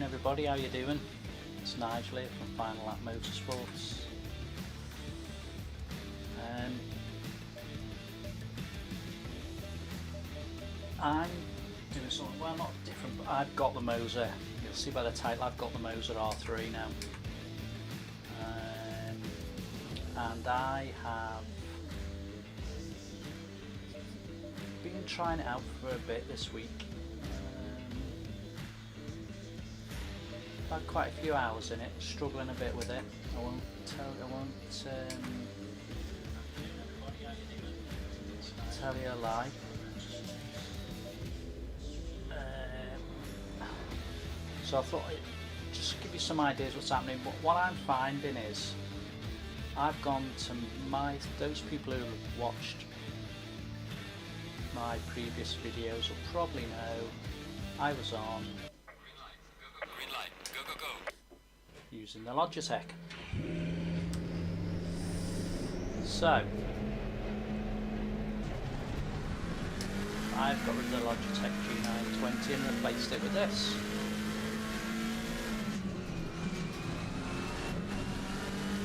morning everybody, how you doing? It's Nigel here from Final Lap Motorsports. I'm doing something, well, not different, but I've got the Moza. You'll see by the title I've got the Moza R3 now. And I have been trying it out for a bit this week. I've had quite a few hours in it, struggling a bit with it. I won't tell you a lie. So I thought I'd just give you some ideas what's happening. But what I'm finding is I've gone to those people who have watched my previous videos will probably know I was on green light, go go go, using the Logitech. So I've got rid of the Logitech G920 and replaced it with this.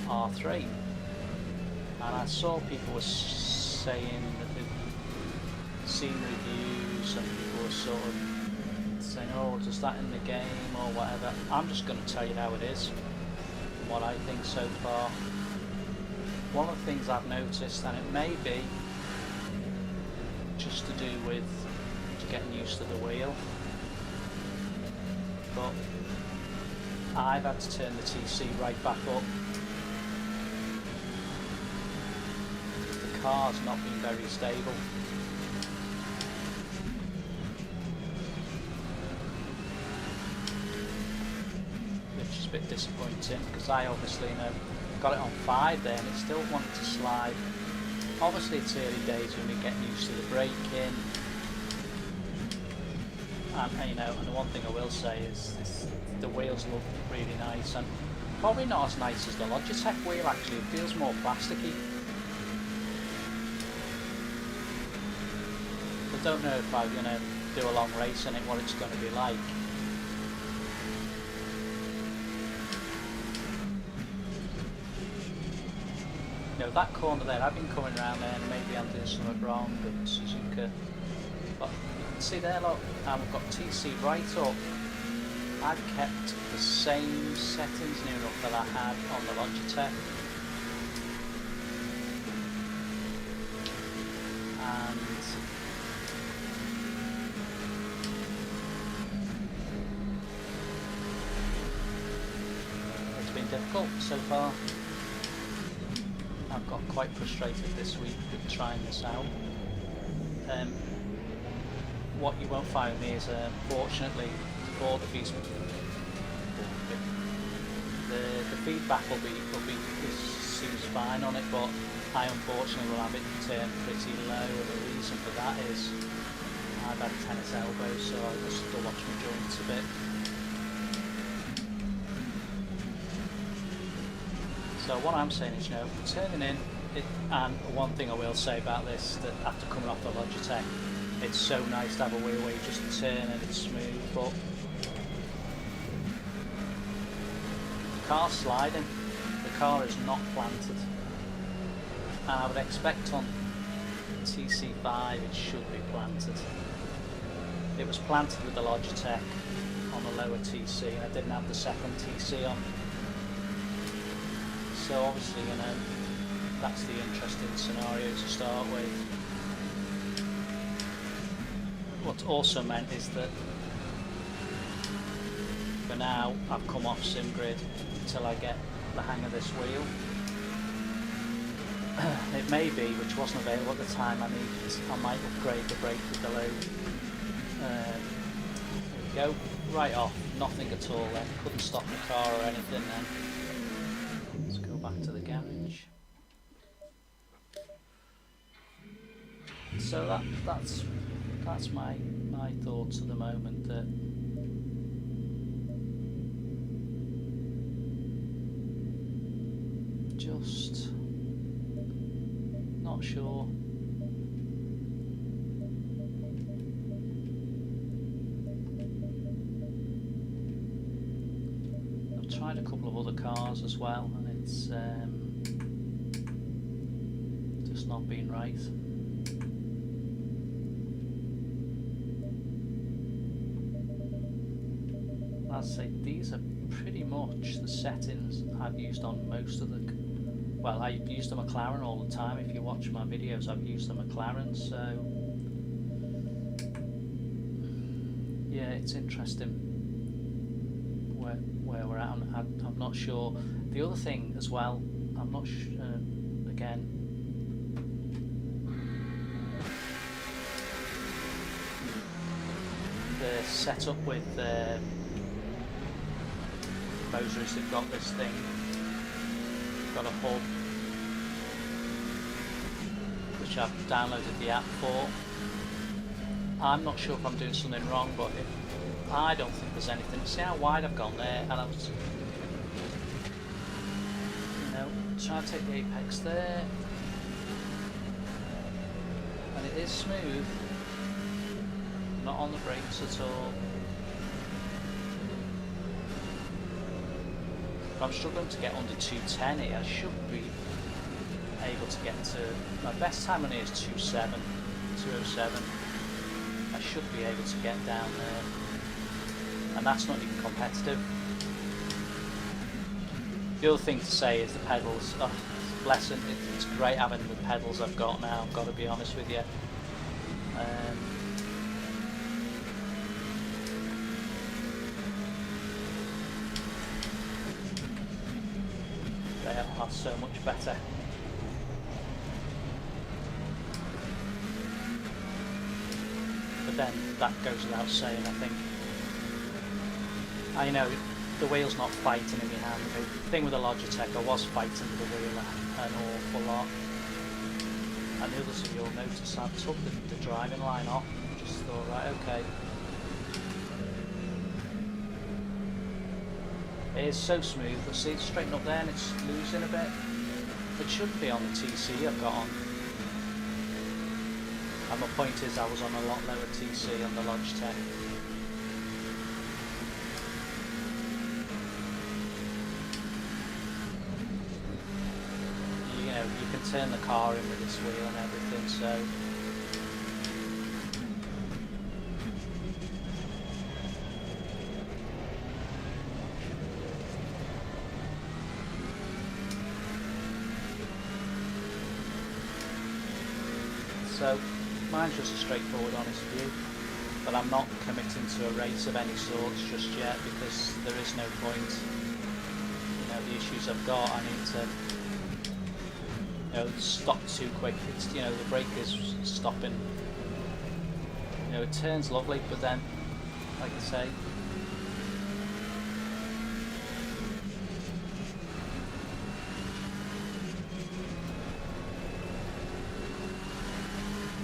R3, and I saw people were saying that they'd seen reviews and people were sort of saying, oh, does that in the game or whatever. I'm just going to tell you how it is and what I think so far. One of the things I've noticed, and it may be just to do with getting used to the wheel, but I've had to turn the TC right back up. The car's not been very stable. Which is a bit disappointing because I obviously got it on 5 there and it still wanted to slide. Obviously it's early days when we're getting used to the braking. And and the one thing I will say is the wheels look really nice, and probably not as nice as the Logitech wheel actually. It feels more plasticky. I don't know if I'm going to do a long race in it, what it's going to be like. That corner there, I've been coming around there and maybe I'm doing something wrong with Suzuka. But you can see there, look, I've got TC right up. I've kept the same settings near enough that I had on the Logitech. And it's been difficult so far. I've got quite frustrated this week with trying this out. What you won't find with me is, fortunately, for the feedback seems fine on it, but I unfortunately will have it turned pretty low, and the reason for that is I've had tennis elbows, so I'll just have to watch my joints a bit. So what I'm saying is, turning in, and one thing I will say about this, that after coming off the Logitech, it's so nice to have a wheel where you just turn and it's smooth, but the car's sliding, the car is not planted, and I would expect on TC5 it should be planted. It was planted with the Logitech on the lower TC, and I didn't have the second TC on. So obviously, that's the interesting scenario to start with. What's also meant is that for now I've come off SimGrid until I get the hang of this wheel. It may be, which wasn't available at the time, I might upgrade the brake with the load. There we go, right off, nothing at all then, couldn't stop the car or anything then. Let's go back to the garage. So that's my thoughts at the moment. That just not sure. tried a couple of other cars as well, and it's just not been right. As I say, these are pretty much the settings I've used on most of the... Well, I use the McLaren all the time. If you watch my videos, I've used the McLaren, so... Yeah, it's interesting where we're at. I'm not sure. The other thing as well, I'm not sure, again... The setup with Moza is they've got this thing, got a hub which I've downloaded the app for. I'm not sure if I'm doing something wrong, but I don't think there's anything. See how wide I've gone there, and I was, trying to take the apex there, and it is smooth, not on the brakes at all. I'm struggling to get under 210 here. I should be able to get to... My best time on here is 207. I should be able to get down there. And that's not even competitive. The other thing to say is the pedals. Oh, blessing. It's great having the pedals I've got now, I've got to be honest with you. They are so much better. But then that goes without saying, I think. I know the wheel's not fighting in my hand. The thing with the Logitech, I was fighting with the wheel an awful lot. And the others of you will notice I took the driving line off. Just thought, right, okay. It is so smooth. You'll see it's straighten up there and it's losing a bit. It shouldn't be on the TC I've got on. And my point is I was on a lot lower TC on the Logitech. You can turn the car in with this wheel and everything, so... So, mine's just a straightforward, honest view, but I'm not committing to a race of any sorts just yet because there is no point. The issues I've got, I need to, stop too quick. It's, the brake is stopping. It turns lovely, but then, like I say,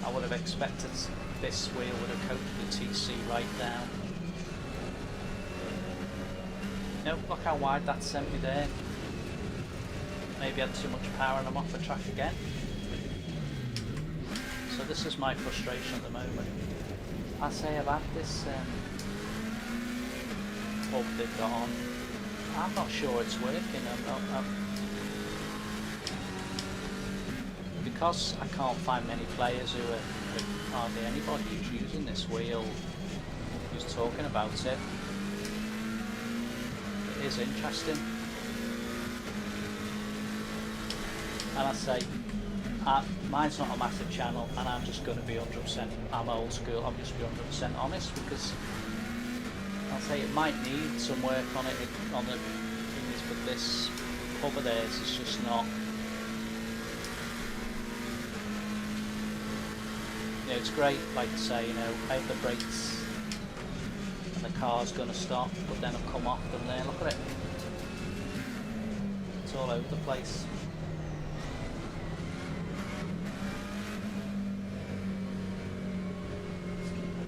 I would have expected this wheel would have coated the TC right down. Look how wide that sent me there. Maybe I had too much power and I'm off the track again. So this is my frustration at the moment. I say I've had this hub they've got on. I'm not sure it's working. Because I can't find many players who are hardly anybody who's using this wheel who's talking about it. It is interesting. And I say, mine's not a massive channel and I'm just going to be 100%, I'm old school, I'm just be 100% honest because I'll say it might need some work on it, on the things, but this hub of theirs is just not... It's great, like I say, I have the brakes and the car's going to stop, but then I'll come off them there, look at it. It's all over the place.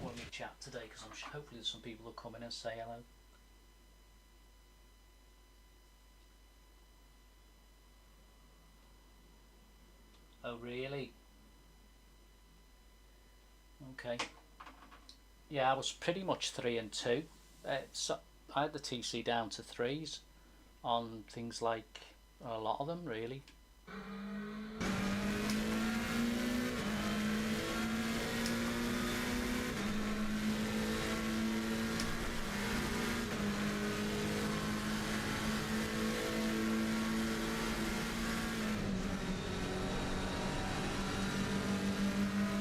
Let me chat today because hopefully there's some people who come in and say hello. Oh really? Okay. Yeah, I was pretty much 3 and 2. So I had the TC down to 3s, on things like a lot of them really.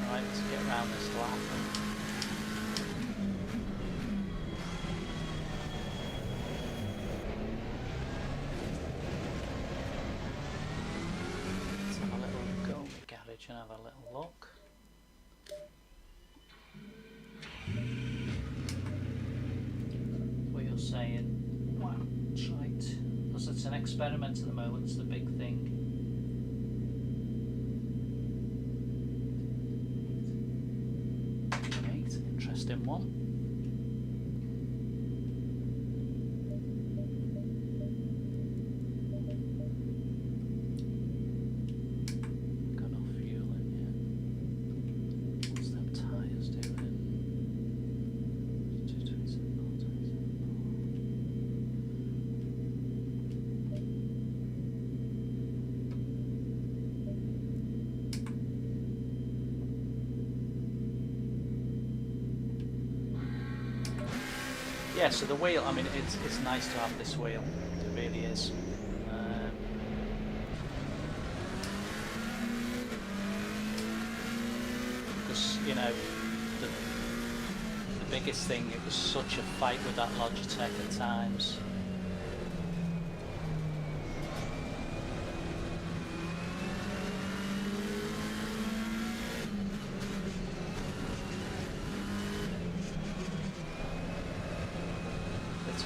Right, let's get around this lap. And have a little look. What you're saying, wow, that's right. Because it's an experiment at the moment, it's the big thing. Okay, it's an interesting one. Yeah, so the wheel, I mean, it's nice to have this wheel, it really is. Because, you know, the biggest thing, it was such a fight with that Logitech at times.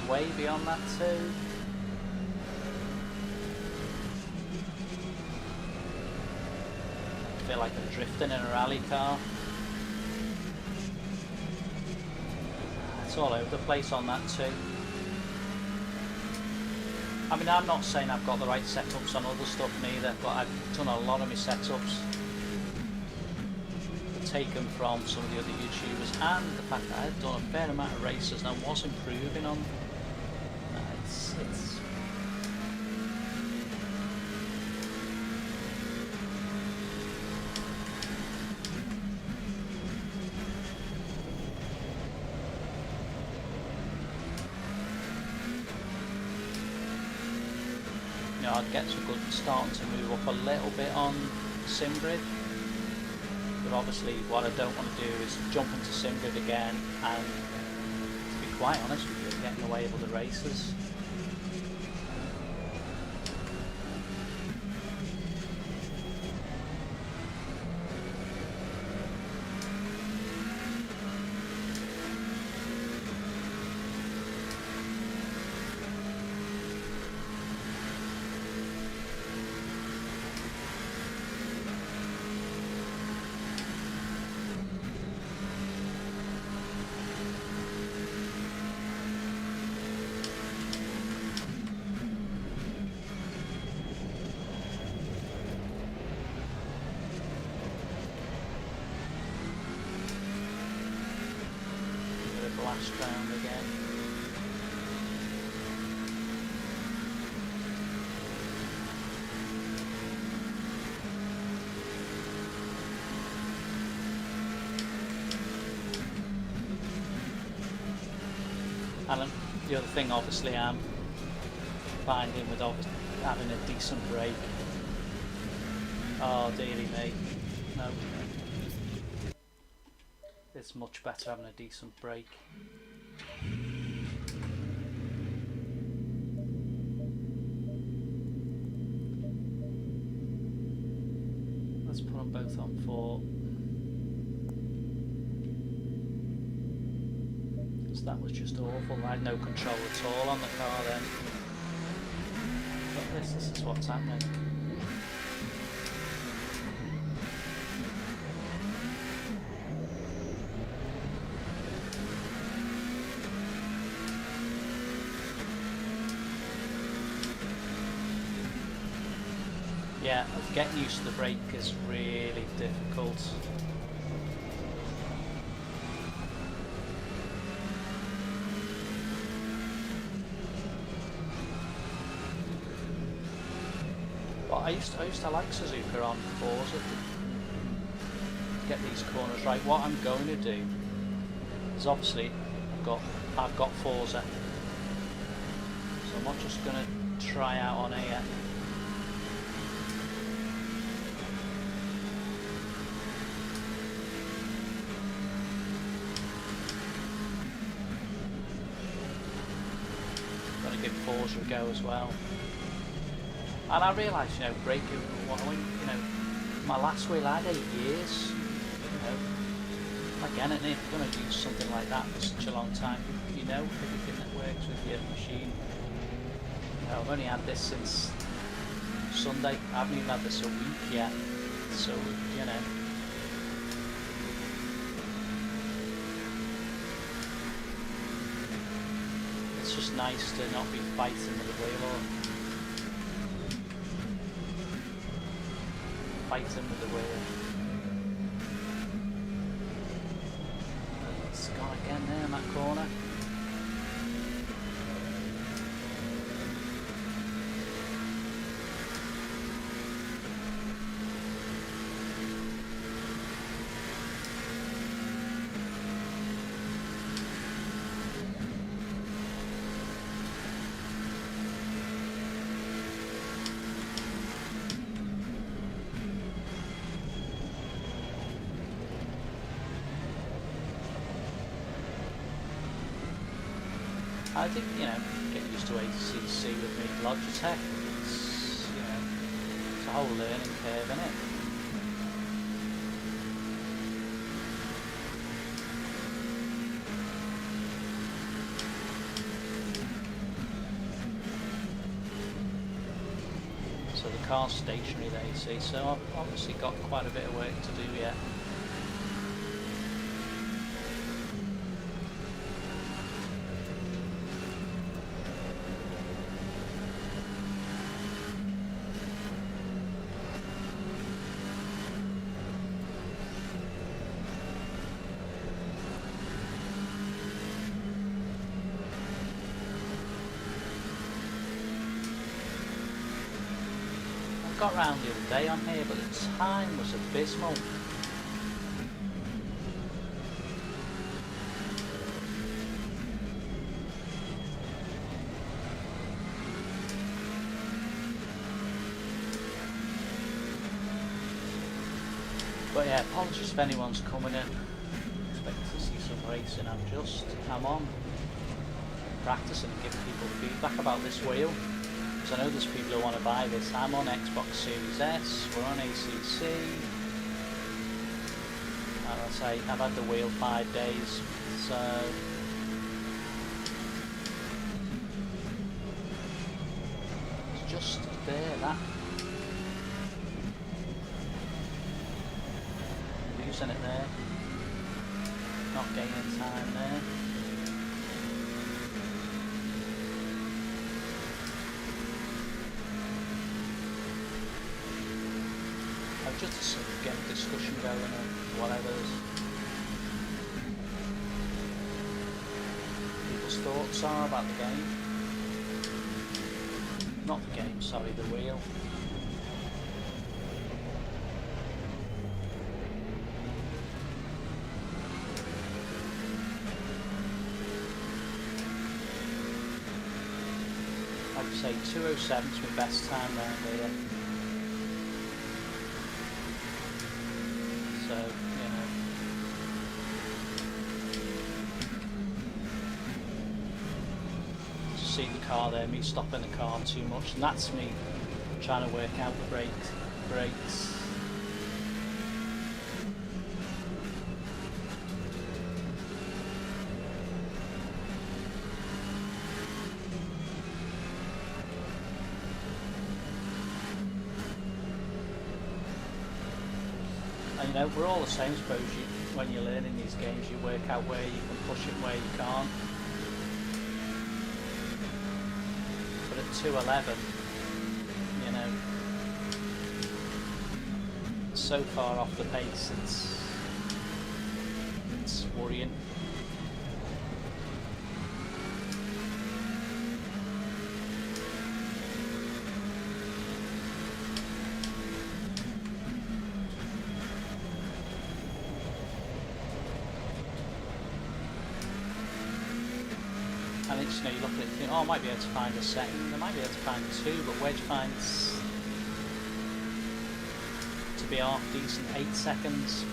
Way beyond that too. I feel like I'm drifting in a rally car. It's all over the place on that too. I mean, I'm not saying I've got the right setups on other stuff neither, but I've done a lot of my setups taken from some of the other YouTubers, and the fact that I've done a fair amount of races and I was improving on. It's you know, I'd get some good starting to move up a little bit on SimGrid, but obviously what I don't want to do is jump into SimGrid again and, to be quite honest with you, get in the way of other races. Last round again. And the other thing obviously I'm finding with obviously having a decent break. Oh dearie me. No. It's much better having a decent break. Let's put them both on 4. So that was just awful. I had no control at all on the car then. But this is what's happening. Yeah, getting used to the brake is really difficult. I used to like Suzuka on Forza to get these corners right. What I'm going to do is obviously I've got Forza, so I'm not just going to try out on here. Got to give Forza a go as well. And I realised, you know, braking, you know, my last wheel I had 8 years, you know. Again, and if you're going to use something like that for such a long time, you know everything that works with your machine. You know, I've only had this since Sunday. I haven't even had this a week yet, so you know. It's just nice to not be fighting with the wheel or fighting with the wheel. It's gone again there in that corner. I think, you know, get used to ACC with me. Logitech, it's, you know, it's a whole learning curve, isn't it? So the car's stationary there, you see, so I've obviously got quite a bit of work to do yet. Got round the other day on here, but the time was abysmal. But yeah, apologies if anyone's coming in. Expect to see some racing. I'm on practicing and giving people feedback about this wheel. I know there's people who want to buy this. I'm on Xbox Series S, we're on ACC, and I say I've had the wheel 5 days, so it's just there, that. Losing it there, not gaining time there. Just to sort of get a discussion going or whatever. People's thoughts are about the game. Not the game, sorry, the wheel. I'd say 2:07 is my best time round here. So, you know, see the car there, me stopping the car too much, and that's me trying to work out the brakes. And, you know, we're all the same, suppose. When you're learning these games, you work out where you can push it and where you can't. But at 2:11, you know, so far off the pace, it's worrying. And it's, you know, you look at it and think, oh, I might be able to find a second, I might be able to find two, but where do you find to be half decent 8 seconds?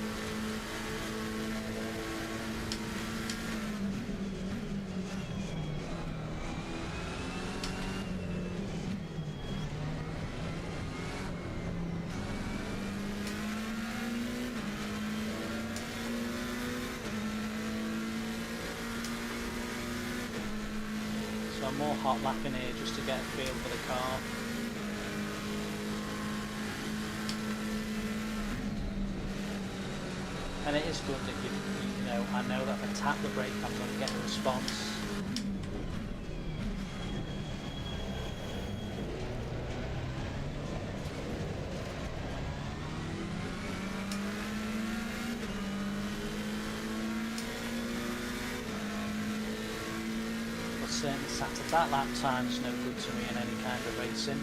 So I'm more hot lapping here just to get a feel for the car. And it is good that you know, I know that if I tap the brake I'm going to get a response. But certainly sat at that lap time is no good to me in any kind of racing.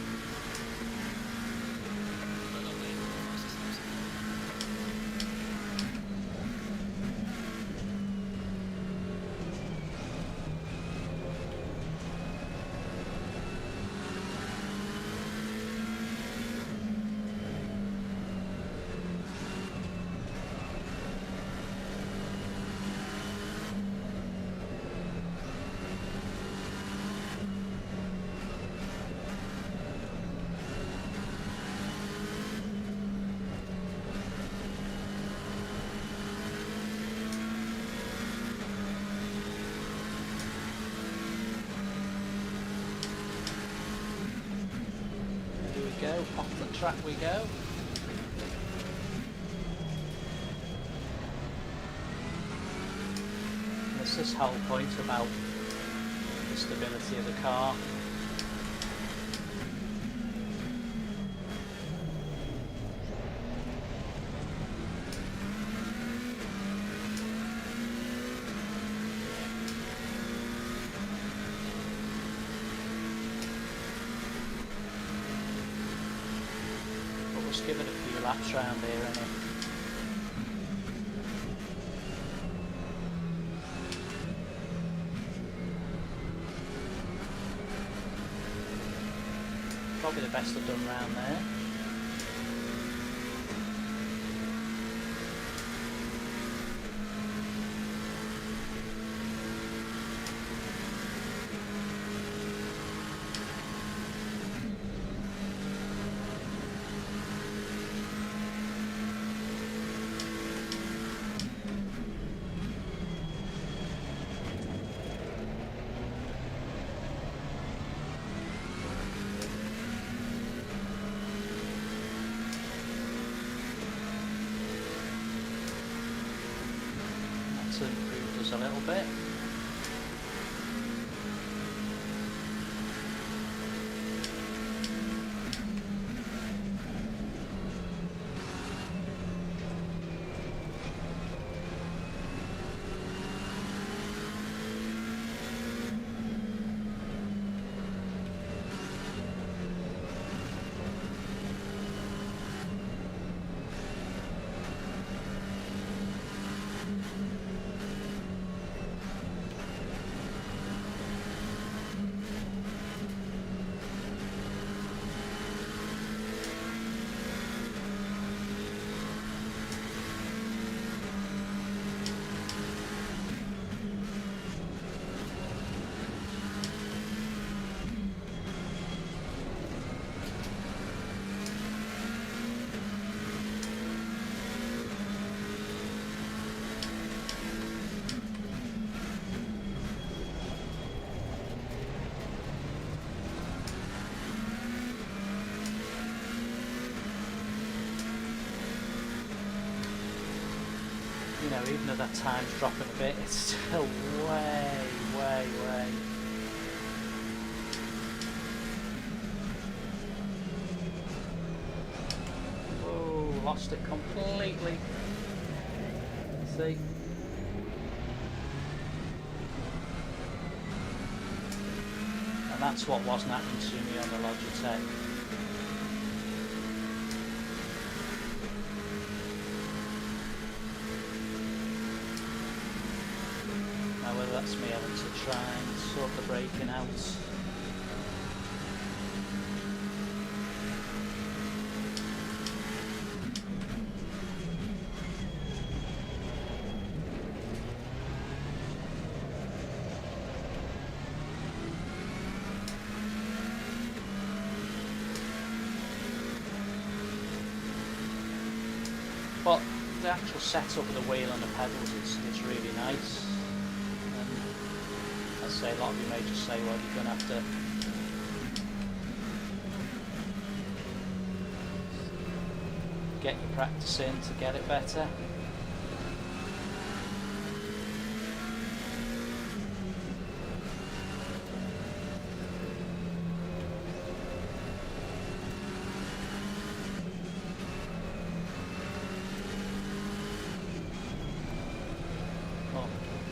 Go, off the track we go. And it's this whole point about the stability of the car. Just give it a few laps round here and probably the best I've done round there. Improved us a little bit. You know, even though that time's dropping a bit, it's still way. Whoa, lost it completely. See? And that's what wasn't happening to me on the Logitech. Whether that's me having to try and sort the braking out. But the actual setup of the wheel and the pedals is really nice. And I say a lot of you may just say, well, you're going to have to get your practice in to get it better.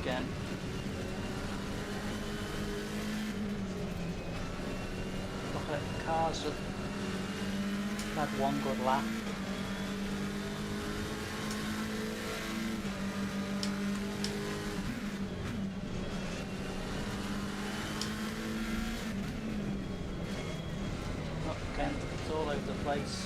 Again, look at it, the cars have had one good lap. Look again, it's all over the place.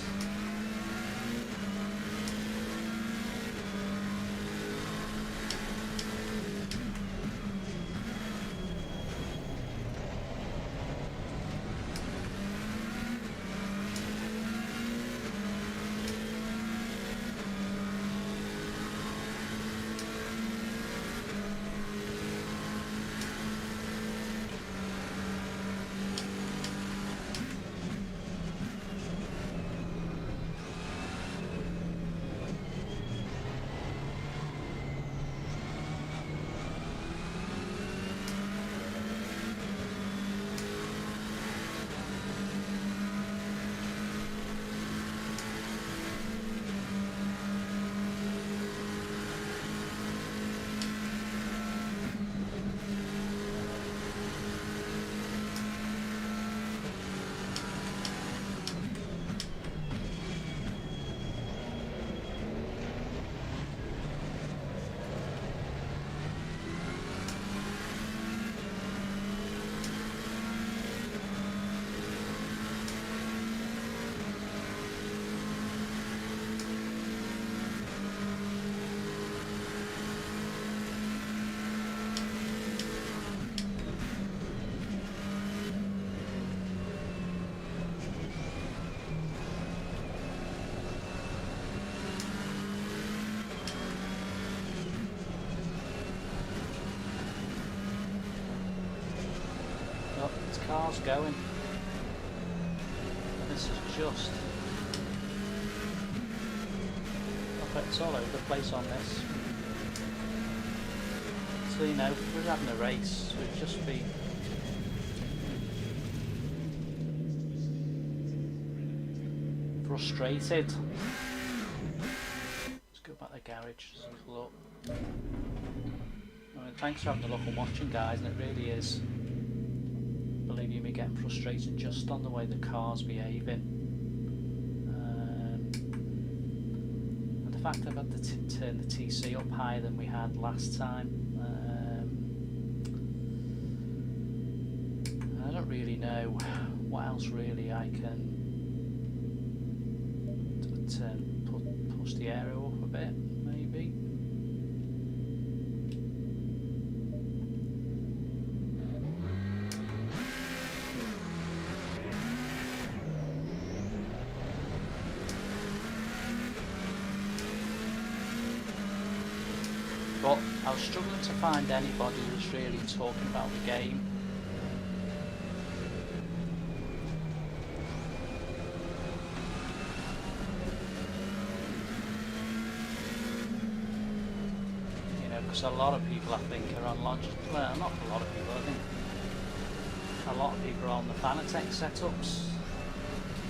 Car's going. And this is just, it's all over the place on this. So you know, if we're having a race, we'd just be frustrated. Let's go back to the garage, just have a look. I mean, thanks for having a look and watching, guys, and it really is, believe you me, getting frustrated just on the way the car's behaving. And the fact I've had to turn the TC up higher than we had last time. I don't really know what else really I can push the aero up a bit, maybe. But I was struggling to find anybody who's really talking about the game. You know, because a lot of people I think are on Logic. Well, not a lot of people. I think a lot of people are on the Fanatec setups.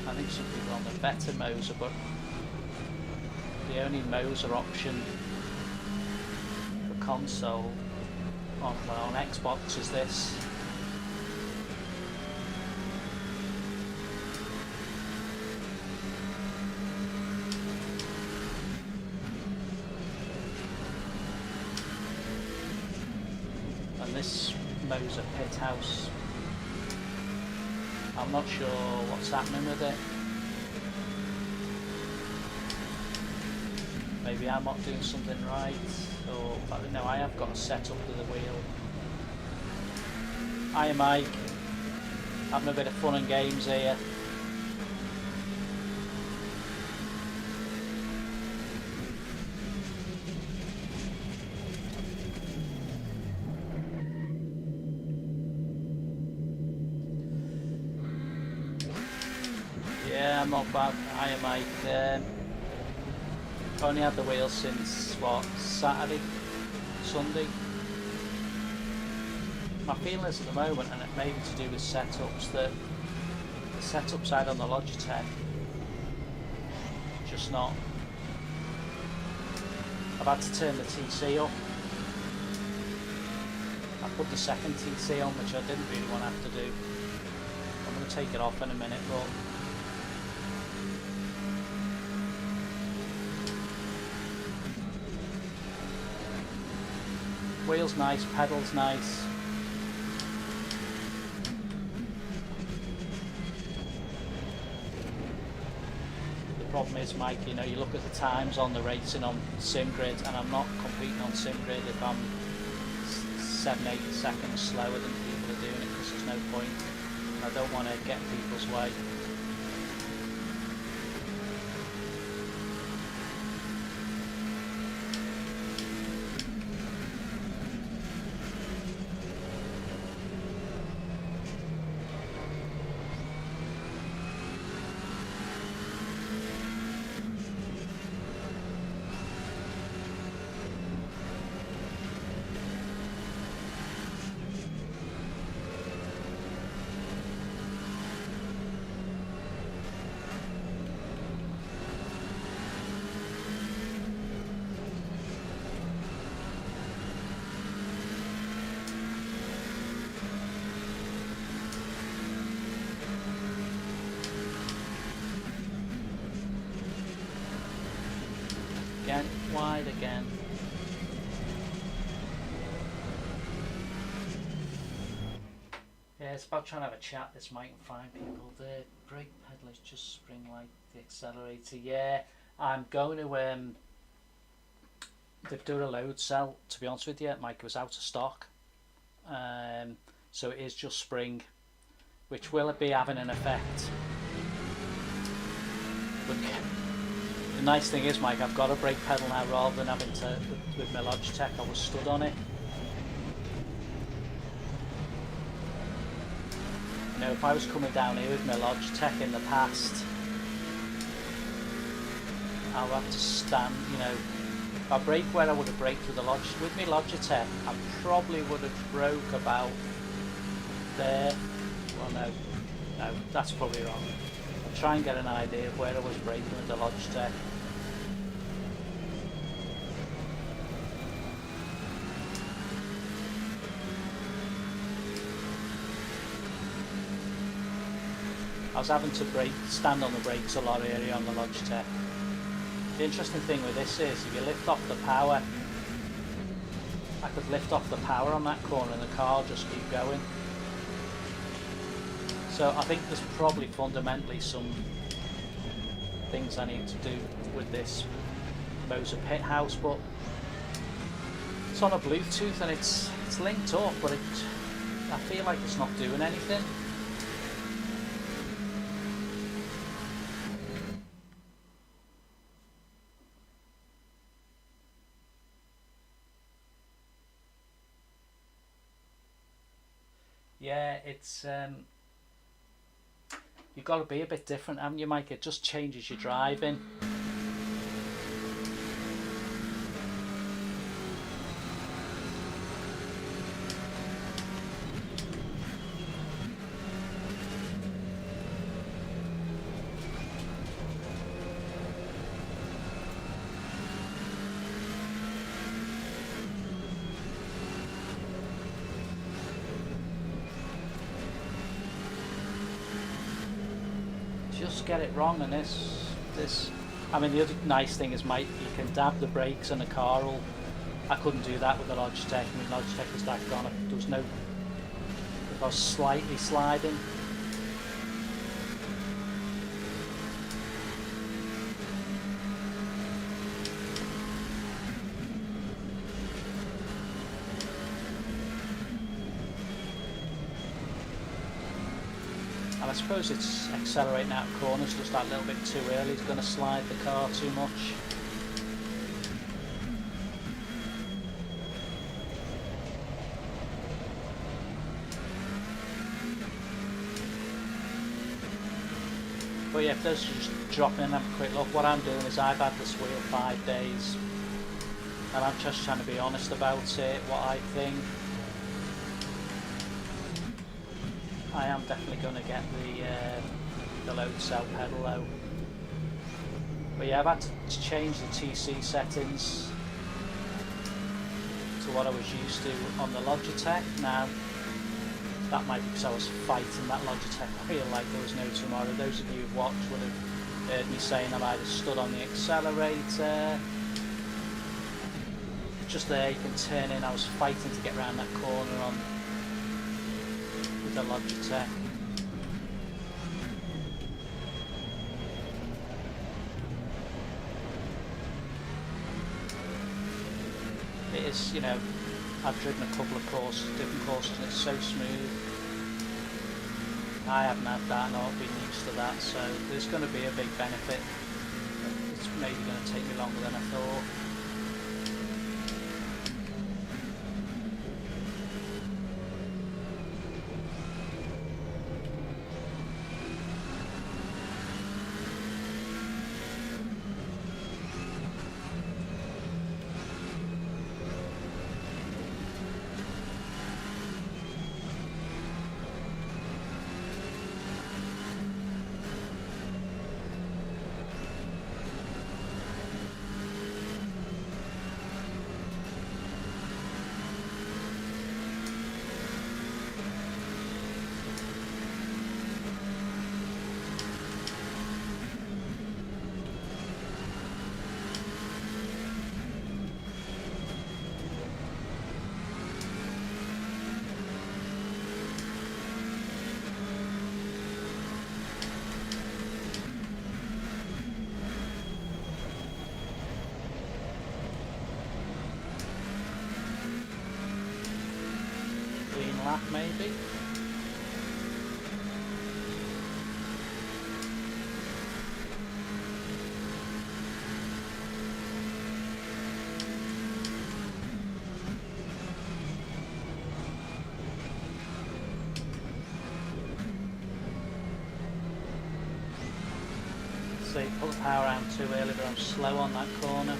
I think some people are on the better Moza, but the only Moza option console on Xbox is this. And and this Moza pit house, I'm not sure what's happening with it. Maybe I'm not doing something right, or no, I have got a setup to the wheel. Hi Mike, having a bit of fun and games here. Yeah, I'm not bad. Hi Mike. Only had the wheel since what, Saturday, Sunday. My feeling is at the moment, and it may be to do with setups, that the setup side on the Logitech just not. I've had to turn the TC up. I put the second TC on, which I didn't really want to have to do. I'm going to take it off in a minute, but wheel's nice, pedal's nice. The problem is, Mike, you know, you look at the times on the racing on SimGrid, and I'm not competing on SimGrid if I'm 7-8 seconds slower than people are doing it, because there's no point. I don't want to get in people's way. Again, wide again. Yeah, it's about trying to have a chat. This might find people. The brake pedal is just spring like the accelerator. Yeah, I'm going to they've done a load cell, to be honest with you. Mike, it was out of stock, so it is just spring, which will be having an effect. But the nice thing is, Mike, I've got a brake pedal now rather than having to, with my Logitech, I was stood on it. You know, if I was coming down here with my Logitech in the past, I'll have to stand, you know, if I brake where I would have braked with my Logitech, I probably would have broke about there. Well, no, that's probably wrong. I'll try and get an idea of where I was braking with the Logitech. I was having to stand on the brakes a lot earlier on the Logitech. The interesting thing with this is, if you lift off the power, I could lift off the power on that corner and the car will just keep going. So I think there's probably fundamentally some things I need to do with this Moza pit house, but it's on a Bluetooth and it's linked up, but I feel like it's not doing anything. Yeah, it's you've got to be a bit different, haven't you, Mike? It just changes your driving. Just get it wrong, and this I mean, the other nice thing is, Mike, you can dab the brakes and the car will I couldn't do that with the Logitech. I mean, Logitech was that gone. There was no. If I was slightly sliding. And I suppose it's accelerating out of corners just that little bit too early. It's going to slide the car too much. But yeah, if those are just dropping in and have a quick look, what I'm doing is I've had this wheel 5 days and I'm just trying to be honest about it, what I think. I am definitely going to get the load cell pedal though. But yeah, I've had to change the TC settings to what I was used to on the Logitech. Now, that might be because I was fighting that Logitech wheel like there was no tomorrow. Those of you who've watched would have heard me saying that I'd have stood on the accelerator. Just there, you can turn in. I was fighting to get around that corner on with the Logitech. It is, you know, I've driven a couple of courses, different courses, and it's so smooth. I haven't had that and I've been used to that, so there's going to be a big benefit. It's maybe going to take me longer than I thought. Lap maybe. See, put the power out too early, but I'm slow on that corner.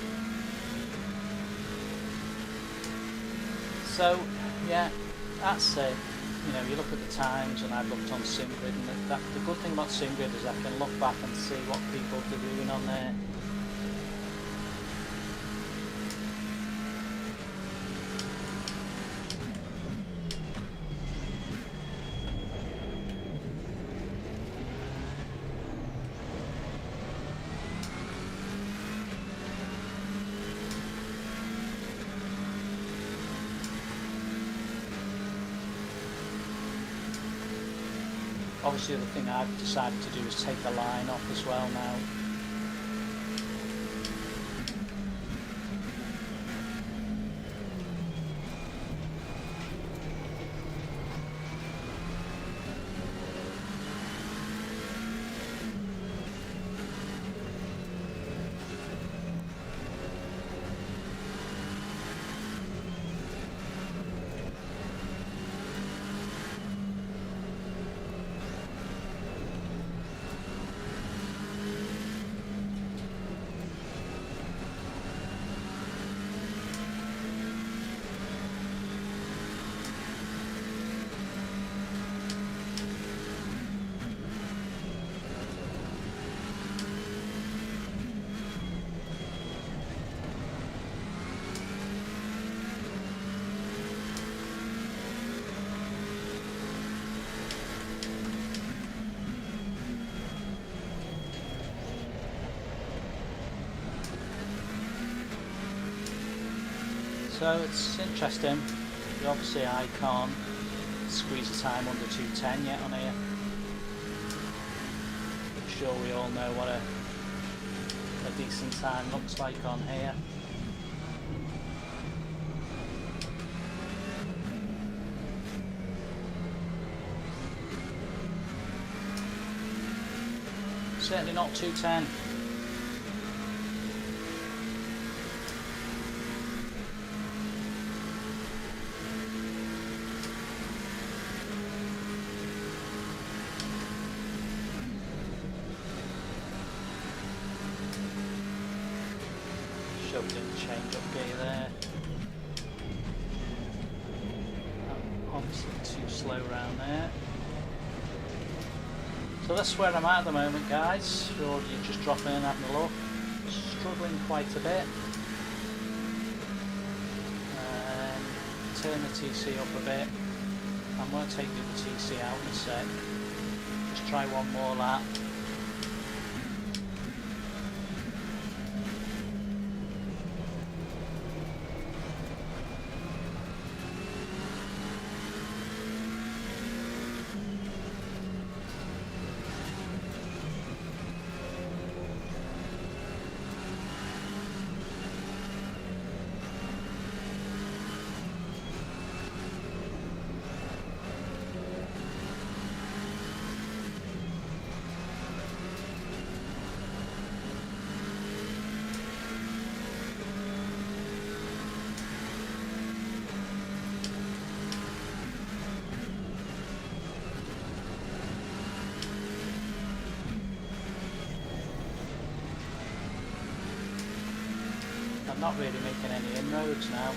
So, yeah. That's it. You know, you look at the times, and I've looked on SimGrid, and the good thing about SimGrid is I can look back and see what people are doing on there. Obviously the thing I've decided to do is take the line off as well now. So it's interesting. Obviously I can't squeeze a time under 2:10 yet on here. I'm sure we all know what a decent time looks like on here. Certainly not 2:10. Shoved in the change up gear there. Obviously too slow round there. So that's where I'm at the moment, guys. Or you're just dropping in and having a look. Struggling quite a bit. Turn the TC up a bit. I'm going to take the other TC out in a sec. Just try one more lap. I'm not really making any inroads now.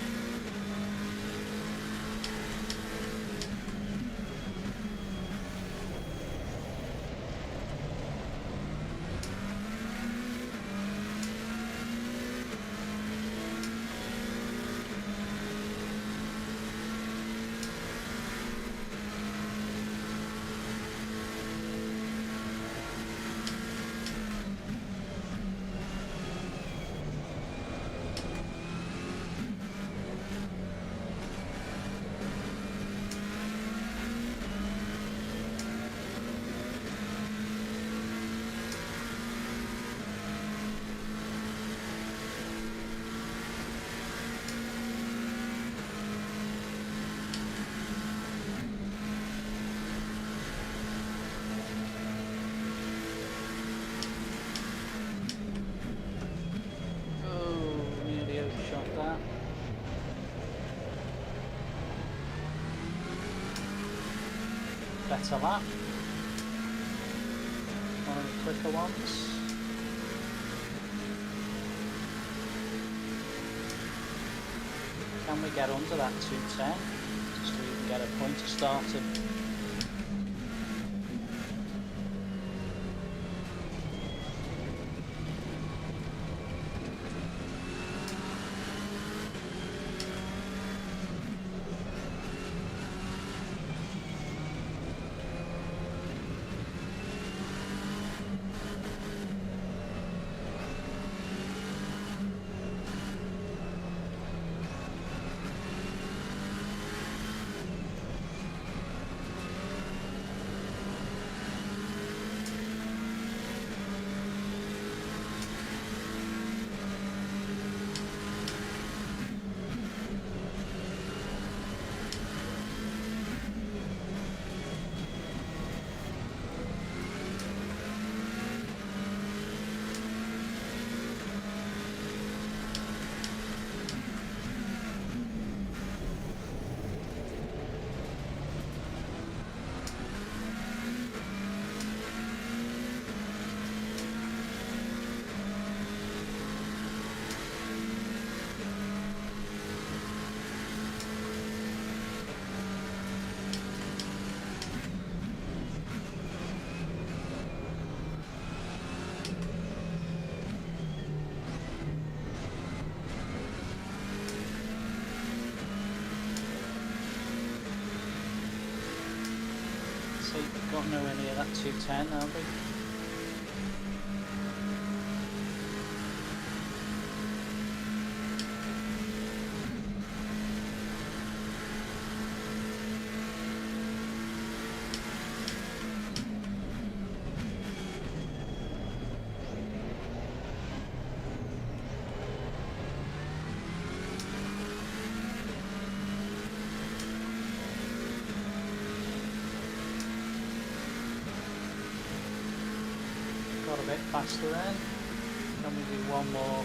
Better lap. One of the quicker ones. Can we get under that 2:10? Just so we can get a pointer started. Got nowhere near that 2:10, are we? got a bit faster then. Can we do one more?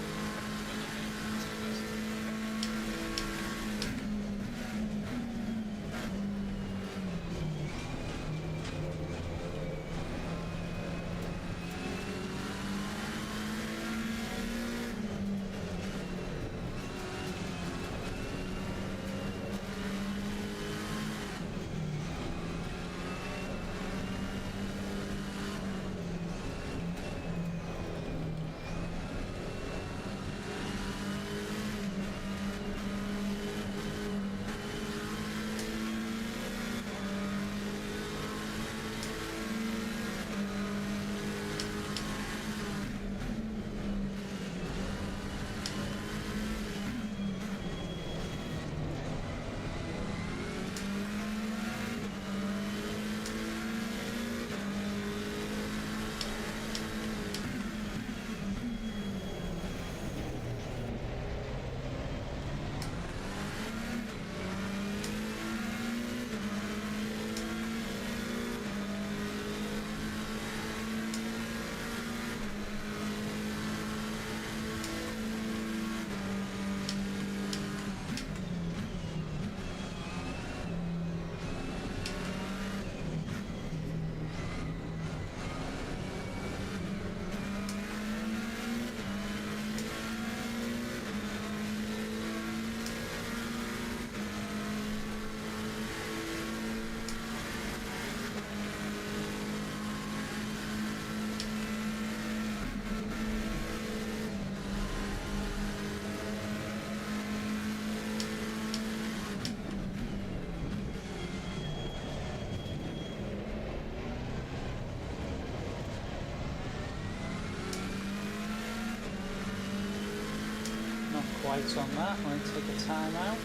Quite on that. I'm going to take a time out.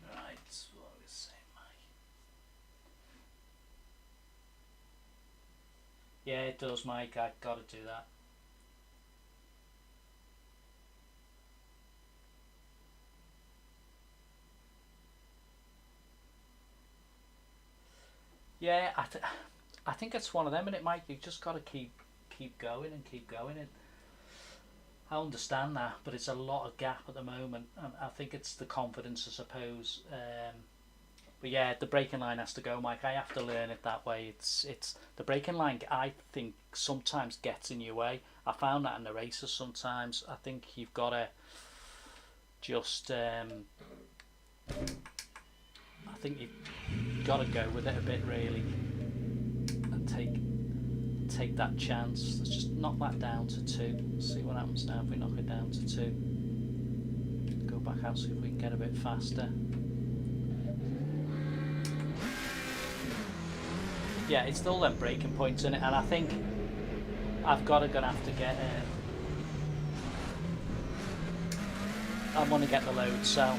Right, what are we saying, Mike? Yeah, it does, Mike. I've got to do that. Yeah, I think it's one of them, and it might. You just got to keep going and keep going. And I understand that, but it's a lot of gap at the moment, and I think it's the confidence, I suppose. But yeah, the braking line has to go, Mike. I have to learn it that way. It's the braking line. I think sometimes gets in your way. I found that in the races sometimes. I think you've got to just. I think you've got to go with it a bit, really. Take that chance. Let's just knock that down to 2. See what happens now if we knock it down to 2. Go back out, see if we can get a bit faster. Yeah, it's still them breaking points in it, and I think I've gonna have to get. I want to get the load cell.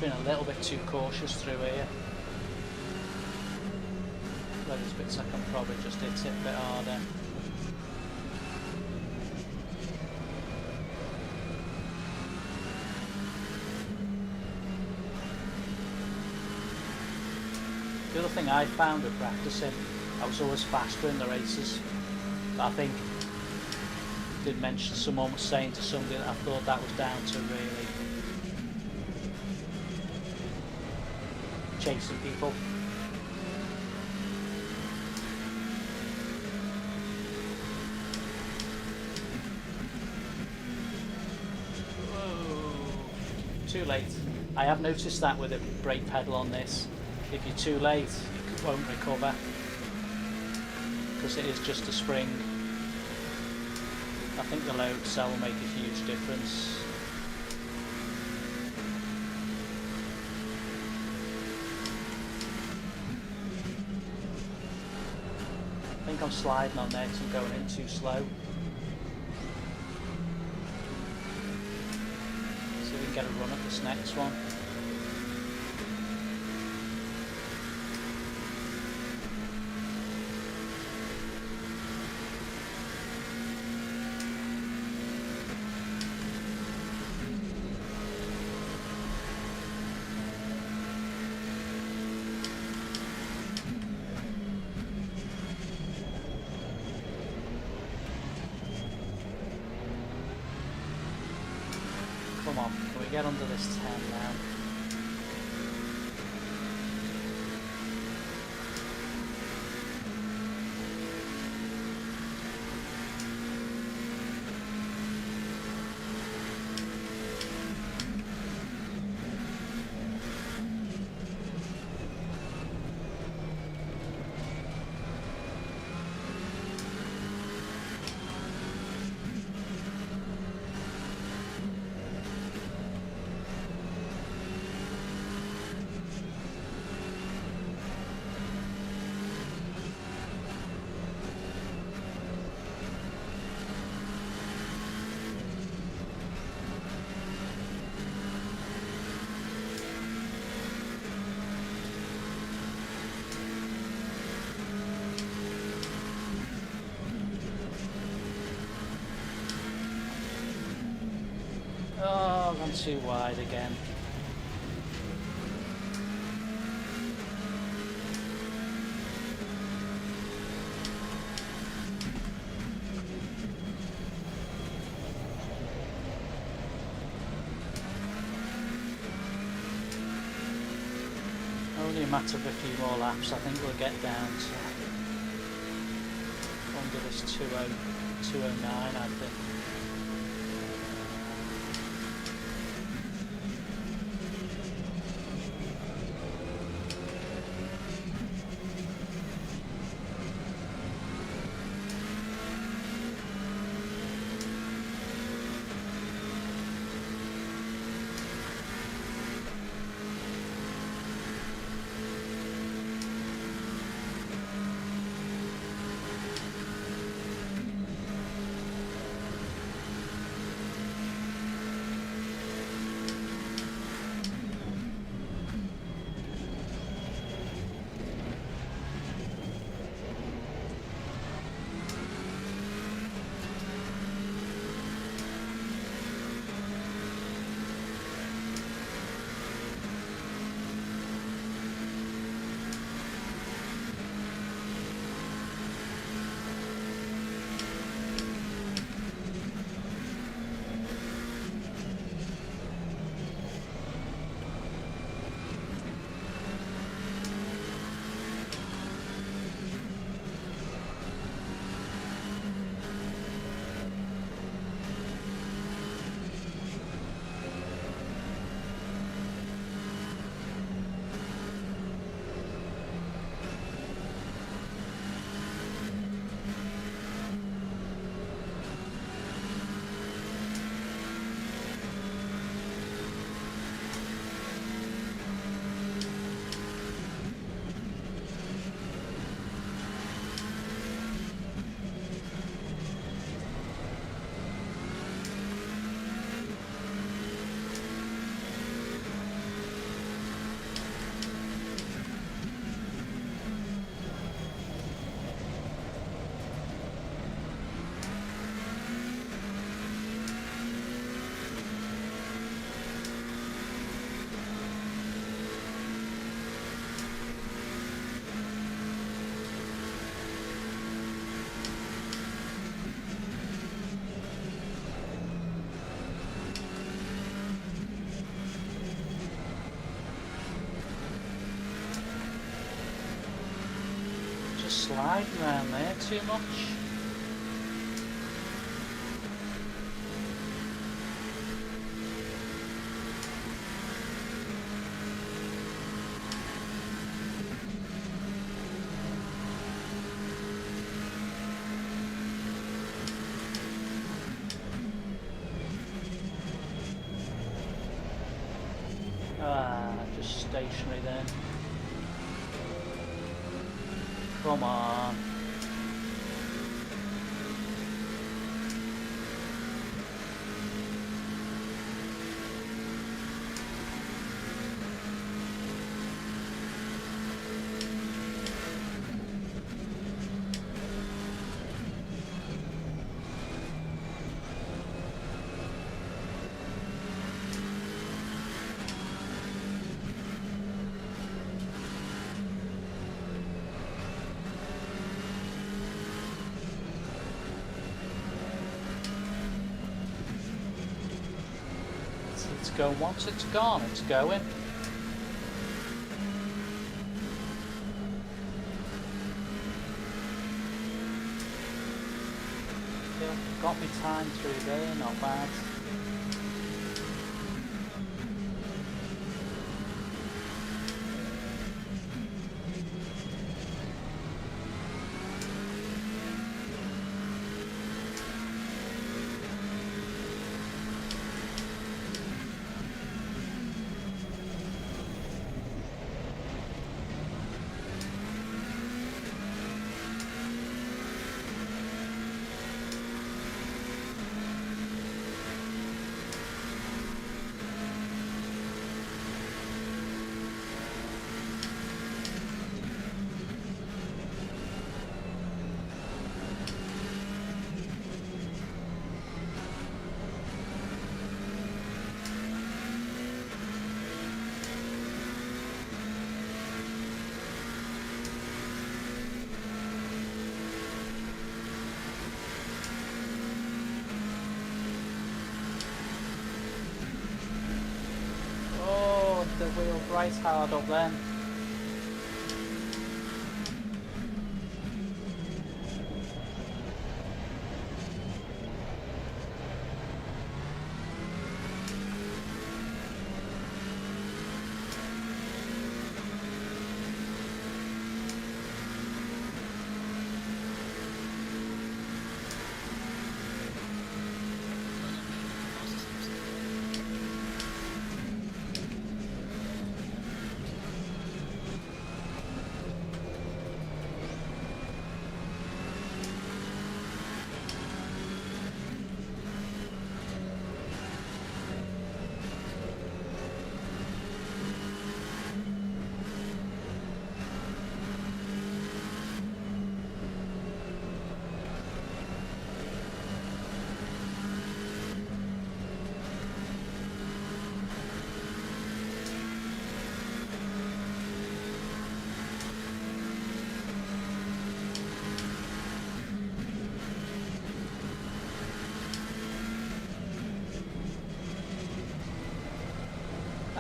Been a little bit too cautious through here. Those bits I can probably just hit it a bit harder. The other thing I found with practicing, I was always faster in the races. But I think I did mention someone was saying to somebody that I thought that was down to really chasing people. Whoa. Too late. I have noticed that with a brake pedal on this. If you're too late, you won't recover because it is just a spring. I think the load cell will make a huge difference. I think I'm sliding on there because I'm going in too slow. So we and get a run at this next one. Come on, can we get under this 10 now? Oh, I've gone too wide again. Only a matter of a few more laps. I think we'll get down to under this 209, I think. Sliding around there too much. Just stationary then. Come on. to go. Once it's gone, it's going. Yeah, got me time through there, not bad. The wheel right hard up then.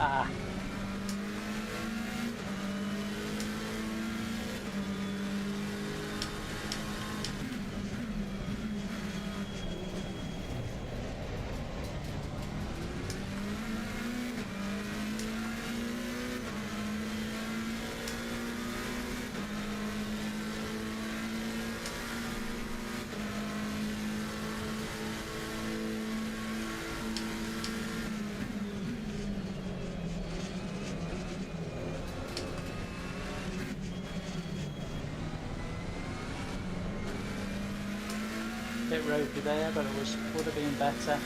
Ah. Bit ropey there, but would have been better.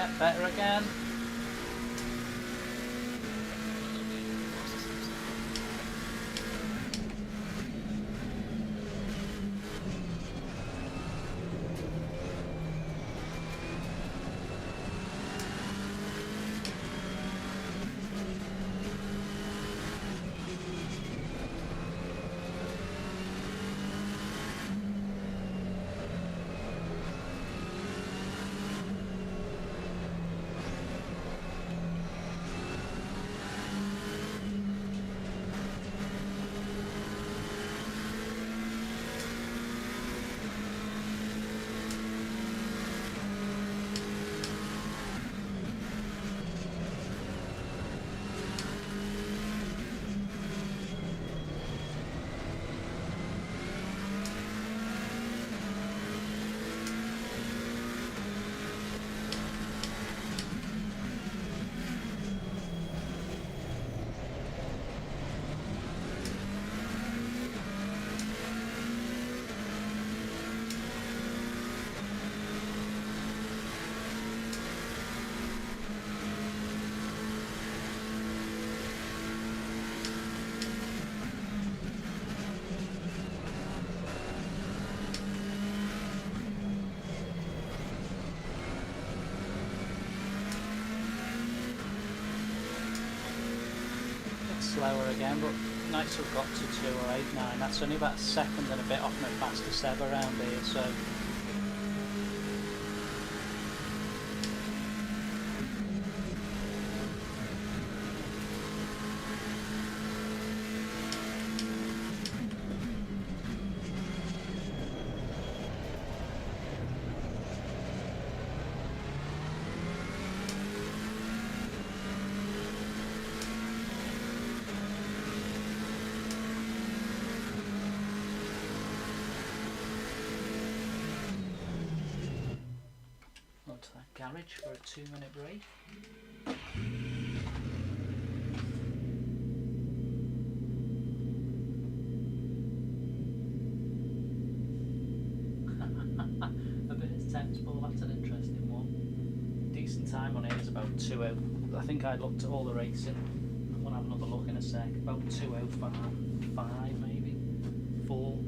Yeah, better again. Slower again, but nice have got to 2089. That's only about a second and a bit off my fastest ever around here, so on to that garage for a 2-minute break. A bit of tennis ball, that's an interesting one. Decent time on here is about 2:0. I think I looked at all the racing. I'm going to have another look in a sec. About 2:05 maybe. 4.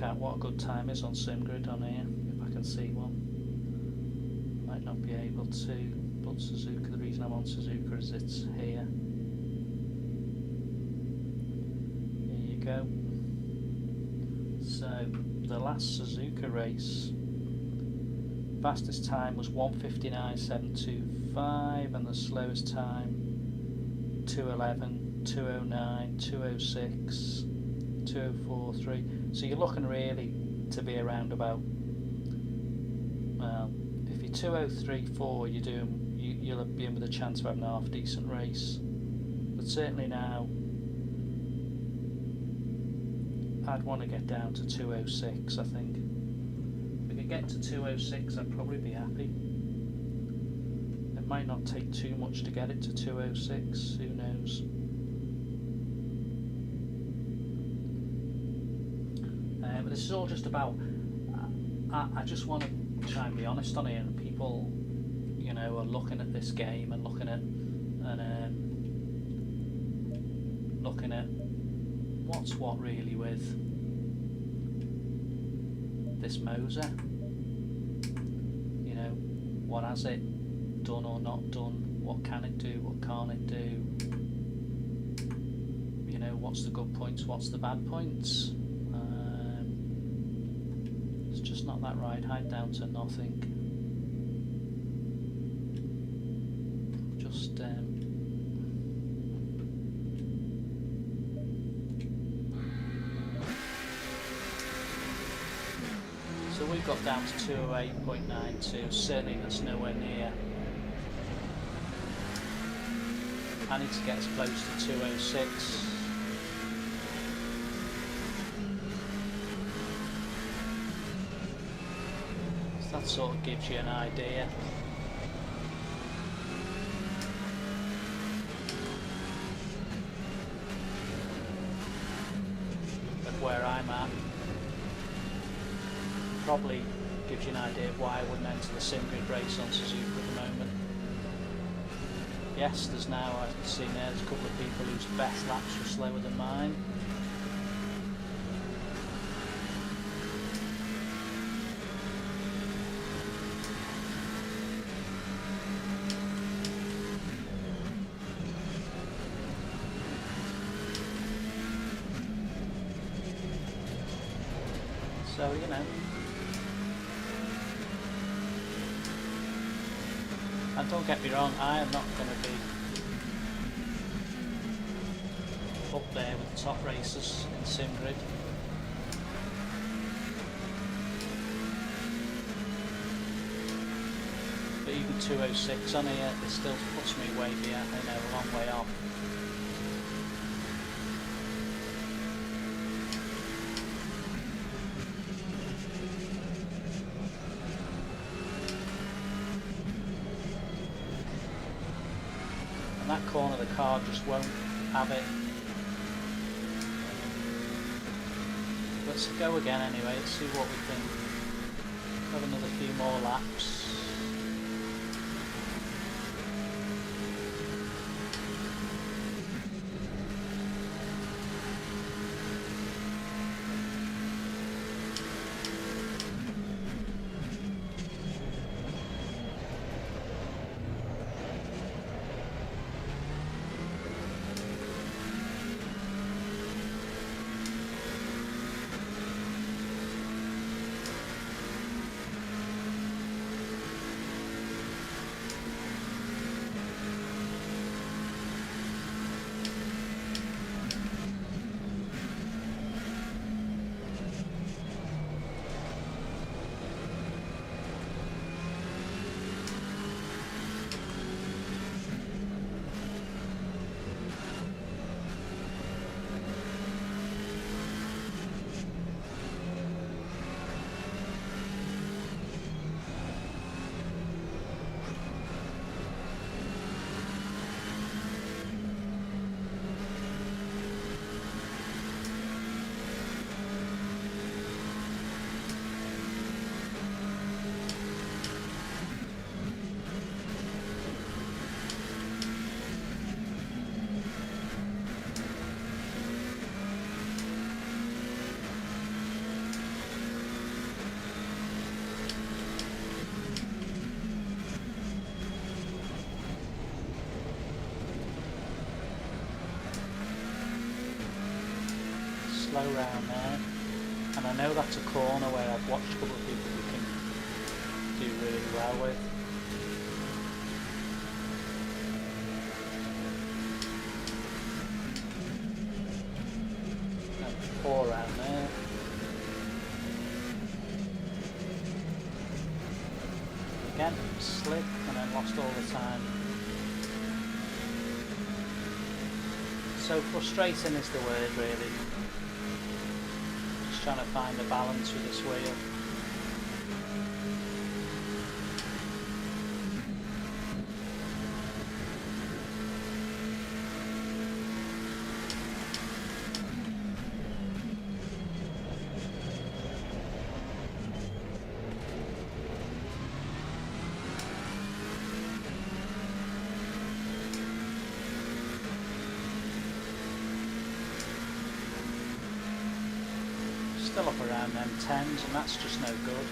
at what a good time is on SimGrid on here, if I can see one. Might not be able to, but Suzuka, the reason I'm on Suzuka is it's here. Here you go. So, the last Suzuka race, fastest time was 1:59.725 and the slowest time 2:11, 2:09, 2:06, 2:04.3. So you're looking really to be around about, well, if you're 2:03.4, you'll be in with a chance of having a half decent race. But certainly now, I'd want to get down to 2:06. I think if we could get to 2:06, I'd probably be happy. It might not take too much to get it to 2:06. Who knows? But this is all just about. I just want to try and be honest on it, and people, you know, are looking at this game and looking at what's what really with this Moza. You know, what has it done or not done? What can it do? What can't it do? You know, what's the good points? What's the bad points? It's just not that ride height down to nothing. Just so we've got down to 208.92. Certainly that's nowhere near. I need to get as close to 206. So that sort of gives you an idea. Of where I'm at. Probably gives you an idea of why I wouldn't enter the SimGrid race on Suzuka at the moment. Yes, there's now, I can see there's a couple of people whose best laps were slower than mine. So, you know. And don't get me wrong, I am not going to be up there with the top racers in SimGrid. But even 206 on here, it still puts me way behind, you know, a long way off. And that corner of the car just won't have it. Let's go again anyway, let's see what we can have another few more laps. slow round there. And I know that's a corner where I've watched a couple of people who can do really well with. And 4 around there. Again, slid and then lost all the time. So frustrating is the word, really. Just trying to find a balance with this wheel. Still up around them 10s, and that's just no good.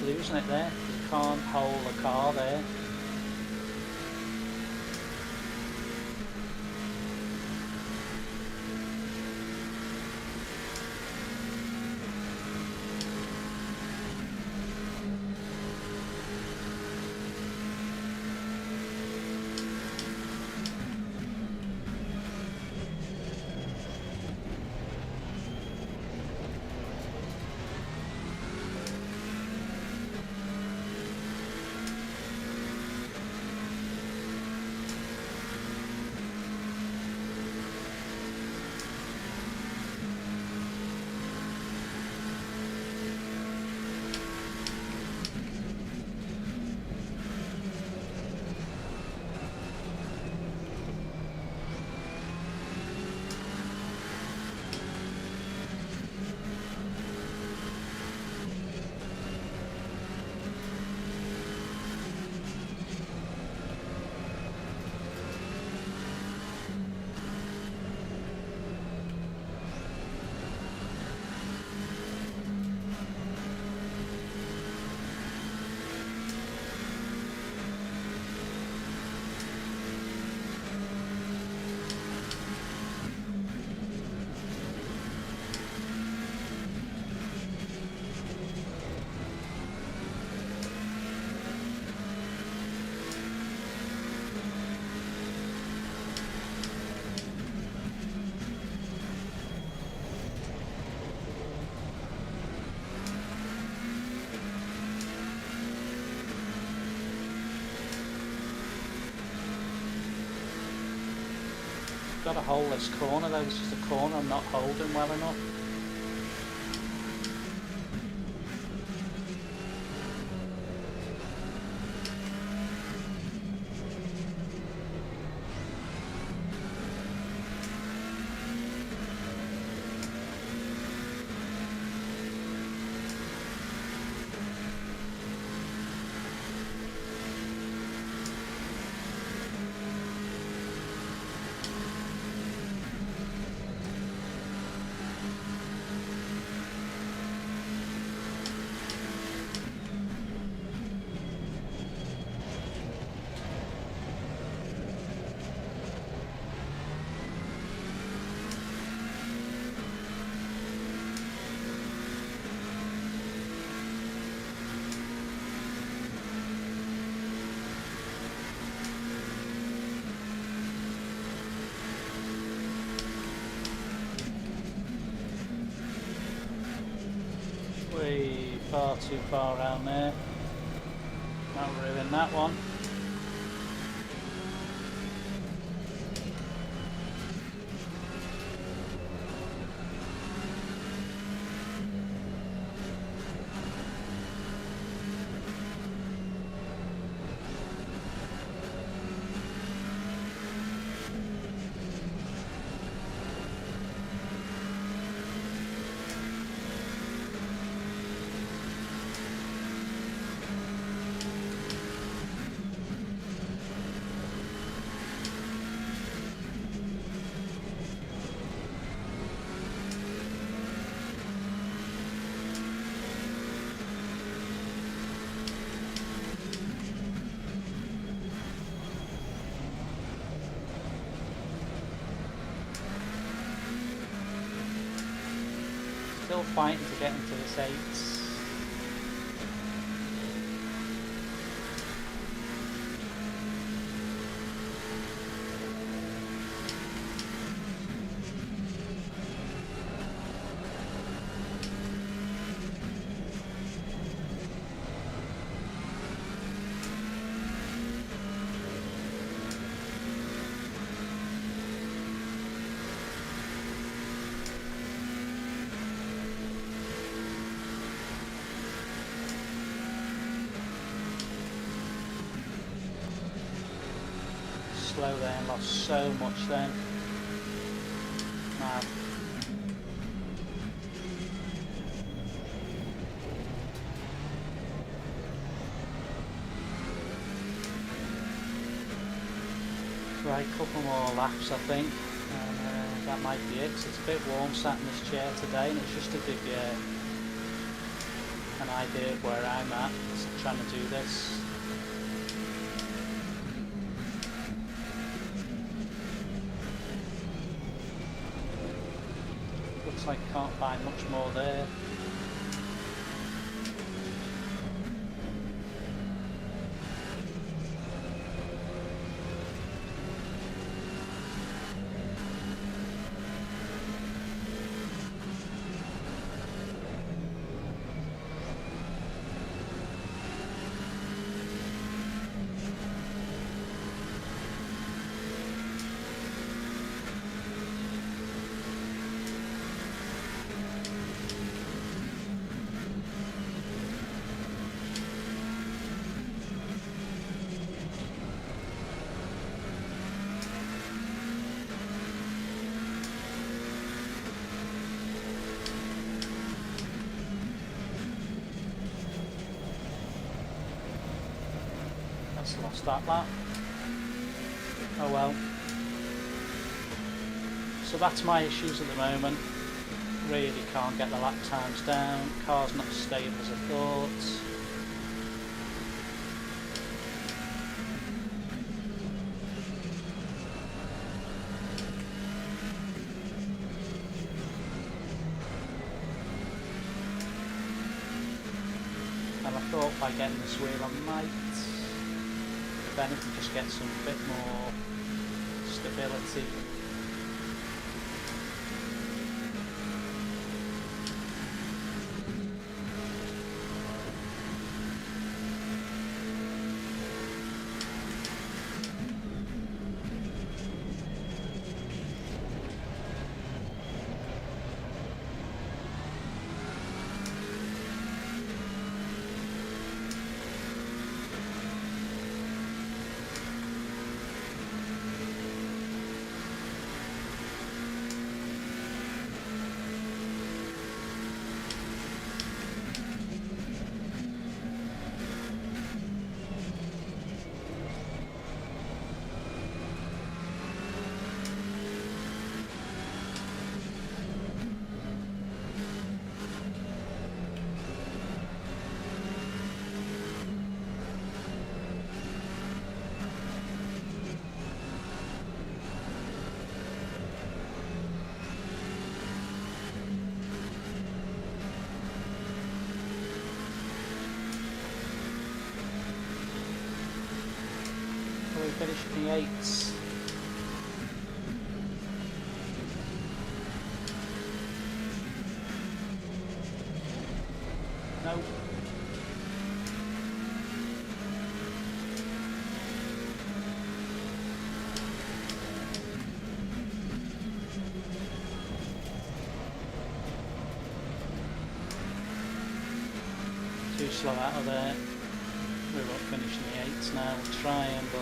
Losing it there. You can't hold the car there. Got to hold this corner though. This is the corner I'm not holding well enough. far too far around there. Might ruin that one. Still fighting to get into this 8s. Slow then, lost so much then. Mad. Right, a couple more laps I think, and that might be it, 'cause it's a bit warm sat in this chair today, and it's just to give you an idea of where I'm at, trying to do this. Looks like can't find much more there. Lost that lap. Oh well. So that's my issues at the moment. Really can't get the lap times down. Car's not as stable as I thought. And I thought by getting this wheel I might, if anything, just get some bit more stability. We finished in the 8s. Nope. slow out of there. We're about finishing the 8s now. We'll try and but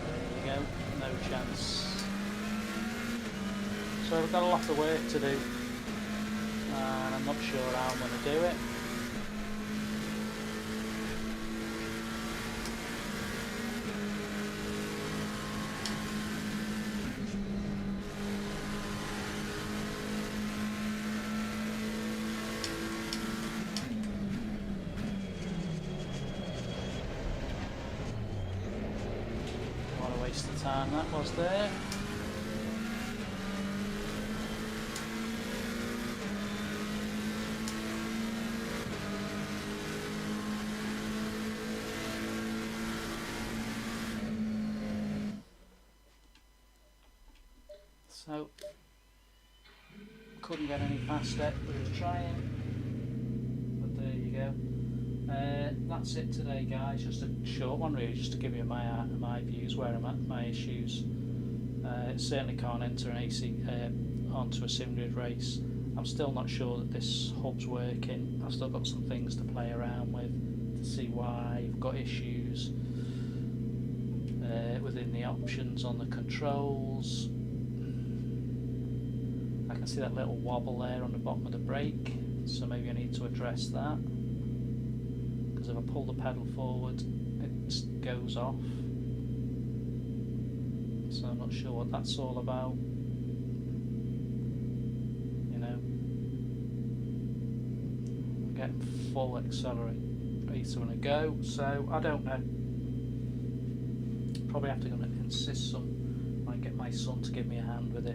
there you go, no chance. So we've got a lot of work to do, and I'm not sure how I'm going to do it. What a waste of time that was there. So, couldn't get any past it, we were trying, but there you go. That's it today, guys, just a short one really, just to give you my views, where I'm at, my issues. Certainly can't enter an AC onto a sim grid race. I'm still not sure that this hub's working. I've still got some things to play around with to see why I've got issues within the options on the controls. I can see that little wobble there on the bottom of the brake, so maybe I need to address that, because if I pull the pedal forward it goes off, so I'm not sure what that's all about, you know. I'm getting full accelerator on a go, so I don't know, probably have to go and insist might get my son to give me a hand with it.